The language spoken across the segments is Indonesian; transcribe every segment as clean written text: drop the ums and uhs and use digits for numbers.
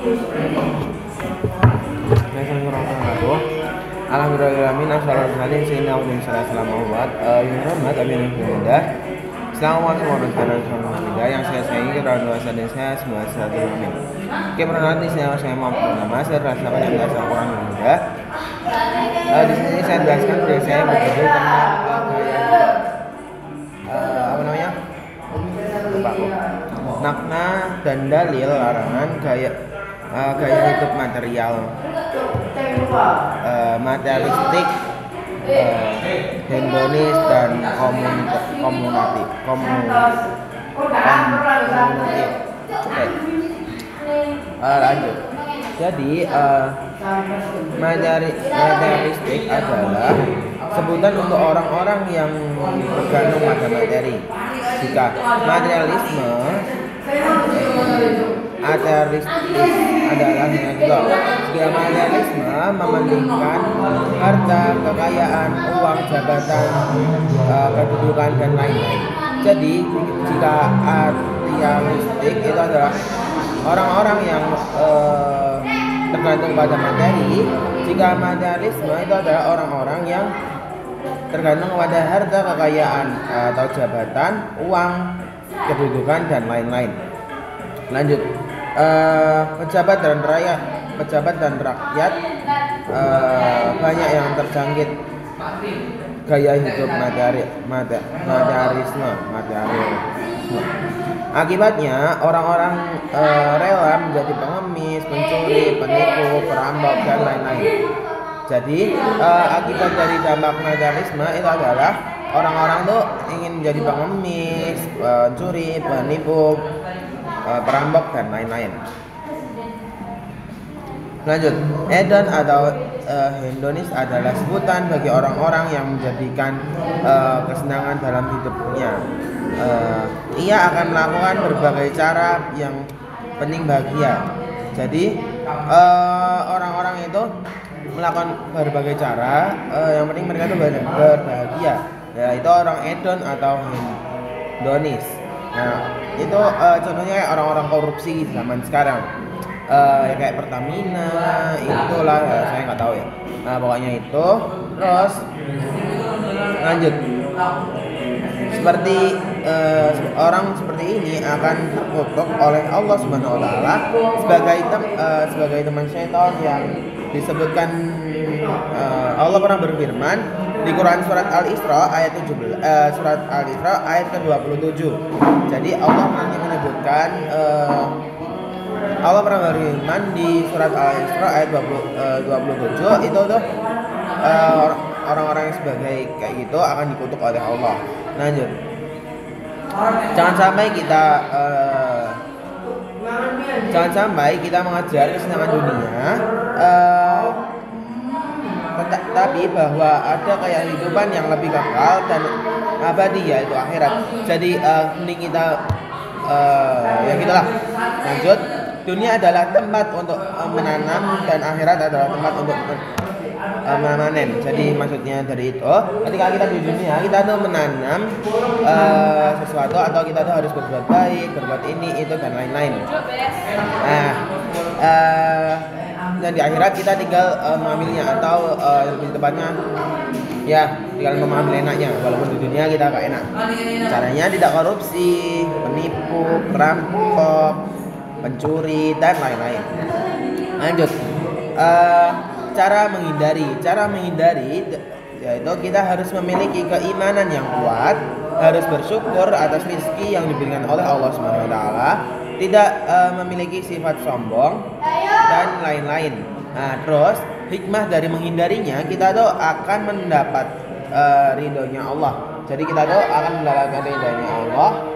Alhamdulillahirrahmanirrahim. Assalamualaikum warahmatullahi wabarakatuh. Yang saya sayangi Rasulullah dan saya semua silaturahim. Oke, perkenalkan saya Muhammad Nama saya rasa yang dasar Al-Quran muda. Di sini saya jelaskan dari saya berjudul tentang apa namanya? Makna dan dalil larangan gaya hidup material, materialistik, hedonis dan komunitatif. Lanjut. Jadi materialistik adalah sebutan untuk orang-orang yang bergantung pada materi. Jika materialisme ateistis adalah yang kedua. Jika materialisme mementingkan harta, kekayaan, uang, jabatan, kedudukan dan lain-lain. Jadi jika ateistik itu adalah orang-orang yang tergantung pada materi, jika materialisme itu adalah orang-orang yang tergantung pada harta, kekayaan atau jabatan, uang, kedudukan dan lain-lain. Lanjut. Pejabat dan rakyat banyak yang terjangkit gaya hidup materialisme. Akibatnya orang-orang rela menjadi pengemis, pencuri, penipu, perampok dan lain-lain. Jadi akibat dari dampak materialisme itu adalah orang-orang tuh ingin menjadi pengemis, pencuri, penipu, perampok dan lain-lain. Lanjut. Hedon atau hedonis adalah sebutan bagi orang-orang yang menjadikan kesenangan dalam hidupnya. Ia akan melakukan berbagai cara yang penting bahagia. Jadi orang-orang itu melakukan berbagai cara yang penting mereka itu berbahagia. Ya, itu orang hedon atau hedonis. Nah, itu contohnya kayak orang-orang korupsi zaman sekarang, ya kayak Pertamina, itulah saya nggak tahu ya. Nah, pokoknya itu. Terus lanjut. Seperti orang seperti ini akan terkutuk oleh Allah Subhanahu Wa Taala sebagai teman syaitan yang disebutkan. Allah pernah berfirman di Quran surat Al-Isra ayat 17, surat Al-Isra ayat ke-27. Jadi Allah menyebutkan Allah pernah berfirman di surat Al-Isra ayat 27 itu tuh orang-orang yang sebagai kayak gitu akan dikutuk oleh Allah. Lanjut. Jangan sampai kita mengajar kesenangan dunia, tapi bahwa ada kayak kehidupan yang lebih kekal dan abadi, yaitu akhirat. Jadi mending kita ya gitulah. Lanjut. Dunia adalah tempat untuk menanam dan akhirat adalah tempat untuk memanen. Jadi maksudnya dari itu, ketika kita di dunia kita tuh menanam sesuatu atau kita tuh harus berbuat baik, berbuat ini itu dan lain-lain. Nah, dan di akhirat kita tinggal mengambilnya atau lebih tepatnya ya tinggal mengambil enaknya. Walaupun di dunia kita gak enak. Caranya tidak korupsi, penipu, perampok, pencuri dan lain-lain. Lanjut. Cara menghindari yaitu kita harus memiliki keimanan yang kuat, harus bersyukur atas rezeki yang diberikan oleh Allah Subhanahu Wa Taala, tidak memiliki sifat sombong dan lain-lain. Nah, terus hikmah dari menghindarinya, kita tuh akan mendapat ridhonya Allah. Jadi kita tuh akan mendapatkan ridhonya Allah.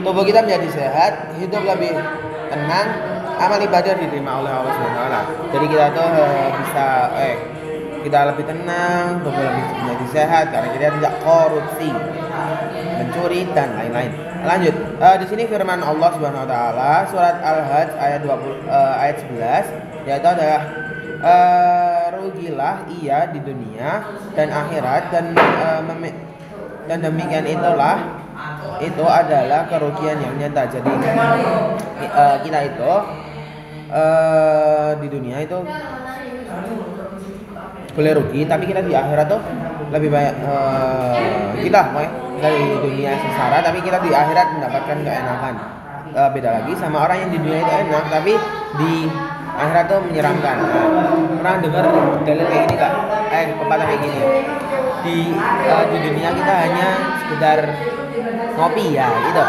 Tubuh kita menjadi sehat, hidup lebih tenang, amal ibadah diterima oleh Allah SWT. Jadi kita tuh bisa kita lebih tenang, tubuh lebih menjadi sehat karena kita tidak korupsi, mencuri dan lain-lain. Lanjut. Di sini firman Allah Subhanahu Wa Taala surat Al-Hajj ayat 11 yaitu adalah rugilah ia di dunia dan akhirat dan demikian itu adalah kerugian yang nyata. Jadi kita itu di dunia itu boleh rugi, tapi kita di akhirat tuh lebih banyak kita di dunia sengsara, tapi kita di akhirat mendapatkan keenakan. Beda lagi sama orang yang di dunia itu enak, tapi di akhirat tuh menyeramkan. Pernah dengar dalil kayak gini kak? Pepatah kayak gini. Di dunia kita hanya sekedar ngopi ya, itu.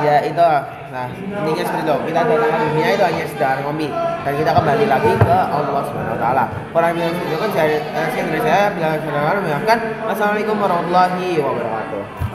Ya itu. Nah, intinya seperti itu. Kita datang ke dunia itu hanya sekedar ngopi, dan kita kembali lagi ke Allah Subhanahu wa taala. Kurang lebih itu kan saya Indonesia bilang saudara mengingatkan. Assalamualaikum warahmatullahi wabarakatuh.